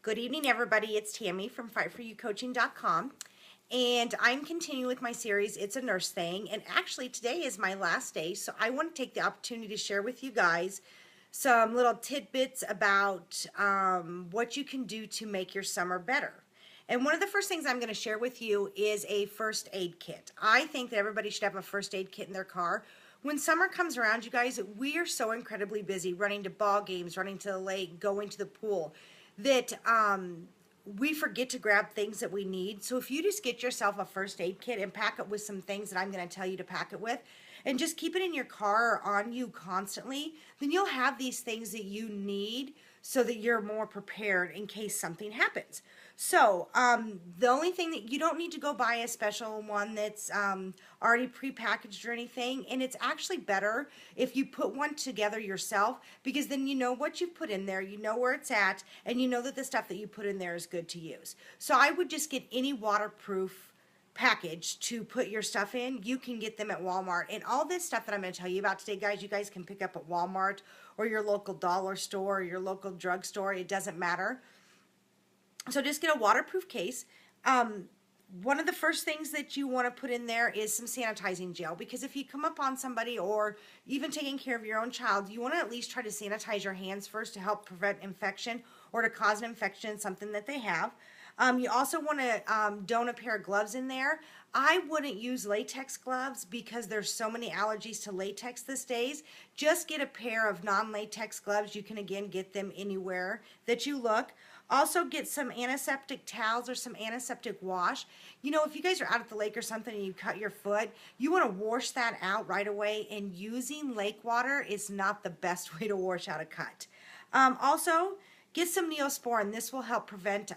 Good evening, everybody. It's Tammy from FightForYouCoaching.com, and I'm continuing with my series, It's a Nurse Thing, and actually today is my last day, so I want to take the opportunity to share with you guys some little tidbits about what you can do to make your summer better. And one of the first things I'm going to share with you is a first aid kit. I think that everybody should have a first aid kit in their car. When summer comes around, you guys, we are so incredibly busy running to ball games, running to the lake, going to the pool, that we forget to grab things that we need. So if you just get yourself a first aid kit and pack it with some things that I'm going to tell you to pack it with, and just keep it in your car or on you constantly, then you'll have these things that you need so that you're more prepared in case something happens. So the only thing that you don't need to go buy a special one that's already prepackaged or anything, and it's actually better if you put one together yourself, because then you know what you've put in there, you know where it's at, and you know that the stuff that you put in there is good to use. So I would just get any waterproof package to put your stuff in. You can get them at Walmart, and all this stuff that I'm going to tell you about today, guys, you guys can pick up at Walmart or your local dollar store or your local drugstore. It doesn't matter. So just get a waterproof case. One of the first things that you want to put in there is some sanitizing gel, because if you come up on somebody or even taking care of your own child, you want to at least try to sanitize your hands first to help prevent infection or to cause an infection in something that they have. You also want to don a pair of gloves in there. I wouldn't use latex gloves because there's so many allergies to latex these days. Just get a pair of non-latex gloves. You can again get them anywhere that you look. Also get some antiseptic towels or some antiseptic wash. You know, if you guys are out at the lake or something and you cut your foot, you want to wash that out right away, and using lake water is not the best way to wash out a cut. Also, get some Neosporin. This will help prevent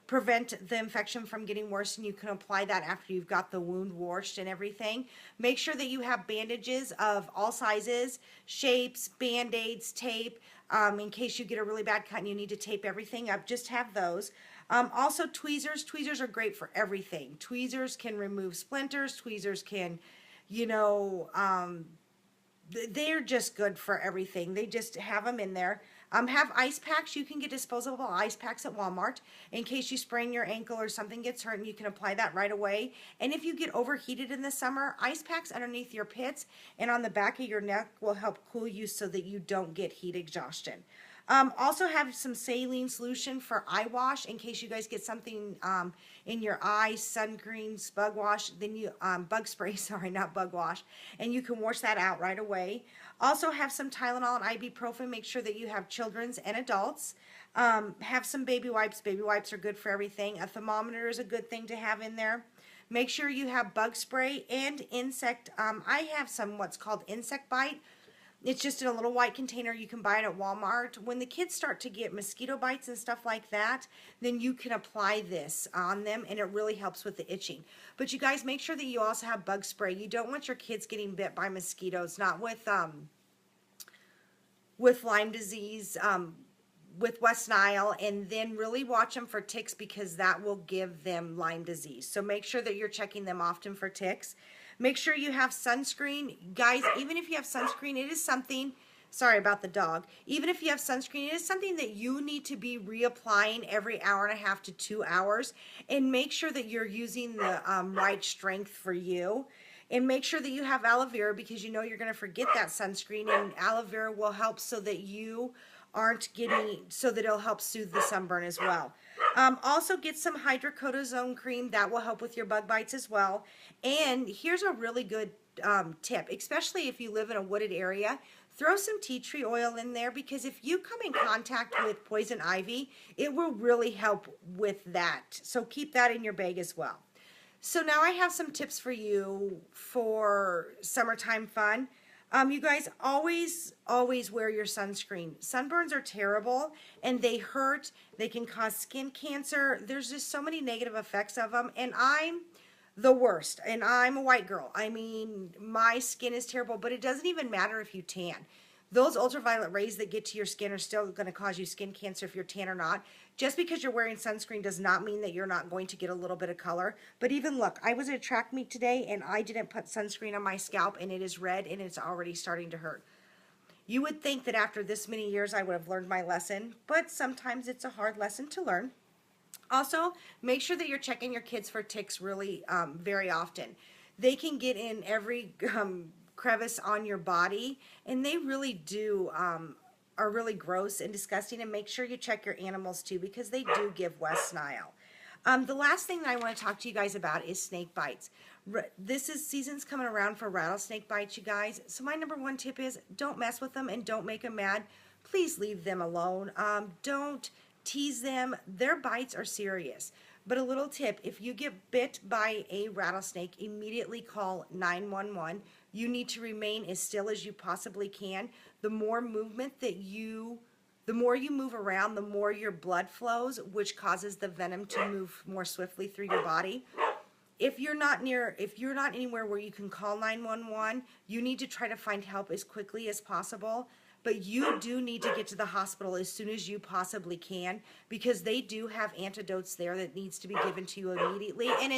the infection from getting worse, and you can apply that after you've got the wound washed and everything. Make sure that you have bandages of all sizes, shapes, band-aids, tape, in case you get a really bad cut and you need to tape everything up. Just have those. Also tweezers. Tweezers are great for everything. Tweezers can remove splinters. Tweezers can, you know, they're just good for everything. They just have them in there. Have ice packs. You can get disposable ice packs at Walmart in case you sprain your ankle or something gets hurt, and you can apply that right away. And if you get overheated in the summer, ice packs underneath your pits and on the back of your neck will help cool you so that you don't get heat exhaustion. Also have some saline solution for eye wash in case you guys get something in your eyes, sun creams, bug wash, then you bug spray, sorry, not bug wash, and you can wash that out right away. Also have some Tylenol and ibuprofen. Make sure that you have children's and adults. Have some baby wipes. Baby wipes are good for everything. A thermometer is a good thing to have in there. Make sure you have bug spray and insect. I have some what's called insect bite. It's just in a little white container. You can buy it at Walmart. When the kids start to get mosquito bites and stuff like that, then you can apply this on them, and it really helps with the itching. But you guys, make sure that you also have bug spray. You don't want your kids getting bit by mosquitoes, not with Lyme disease, with West Nile, and then really watch them for ticks, because that will give them Lyme disease. So make sure that you're checking them often for ticks. Make sure you have sunscreen. Guys, even if you have sunscreen, it is something, sorry about the dog, even if you have sunscreen, it is something that you need to be reapplying every hour and a half to 2 hours, and make sure that you're using the right strength for you. And make sure that you have aloe vera, because you know you're going to forget that sunscreen, and aloe vera will help so that you aren't getting, so that it'll help soothe the sunburn as well. Also get some hydrocortisone cream. That will help with your bug bites as well. And here's a really good tip, especially if you live in a wooded area. Throw some tea tree oil in there, because if you come in contact with poison ivy, it will really help with that. So keep that in your bag as well. So now I have some tips for you for summertime fun. You guys, always wear your sunscreen. Sunburns are terrible, and they hurt. They can cause skin cancer. There's just so many negative effects of them, and I'm the worst, and I'm a white girl. I mean, my skin is terrible, but it doesn't even matter if you tan. Those ultraviolet rays that get to your skin are still going to cause you skin cancer if you're tan or not. Just because you're wearing sunscreen does not mean that you're not going to get a little bit of color. But even look, I was at a track meet today, and I didn't put sunscreen on my scalp, and it is red, and it's already starting to hurt. You would think that after this many years I would have learned my lesson, but sometimes it's a hard lesson to learn. Also, make sure that you're checking your kids for ticks really very often. They can get in every crevice on your body, and they really do are really gross and disgusting. And make sure you check your animals too, because they do give West Nile. The last thing that I want to talk to you guys about is snake bites. This is season's coming around for rattlesnake bites, you guys. So my number one tip is don't mess with them and don't make them mad. Please leave them alone. Don't tease them. Their bites are serious. But a little tip, if you get bit by a rattlesnake, immediately call 911. You need to remain as still as you possibly can. The more movement that the more you move around, the more your blood flows, which causes the venom to move more swiftly through your body. If you're not anywhere where you can call 911, you need to try to find help as quickly as possible. But you do need to get to the hospital as soon as you possibly can, because they do have antidotes there that needs to be given to you immediately. And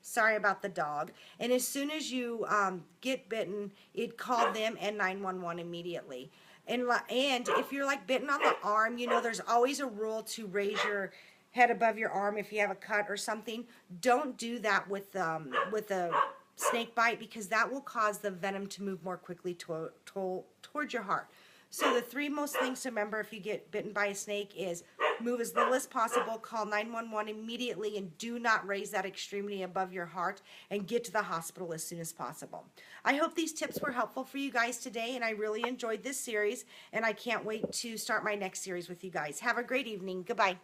sorry about the dog, and as soon as you get bitten, call them and 911 immediately. And if you're like bitten on the arm, you know, there's always a rule to raise your head above your arm if you have a cut or something. Don't do that with a snake bite, because that will cause the venom to move more quickly towards your heart. So the three most things to remember if you get bitten by a snake is move as little as possible, call 911 immediately, and do not raise that extremity above your heart, and get to the hospital as soon as possible. I hope these tips were helpful for you guys today, and I really enjoyed this series, and I can't wait to start my next series with you guys. Have a great evening. Goodbye.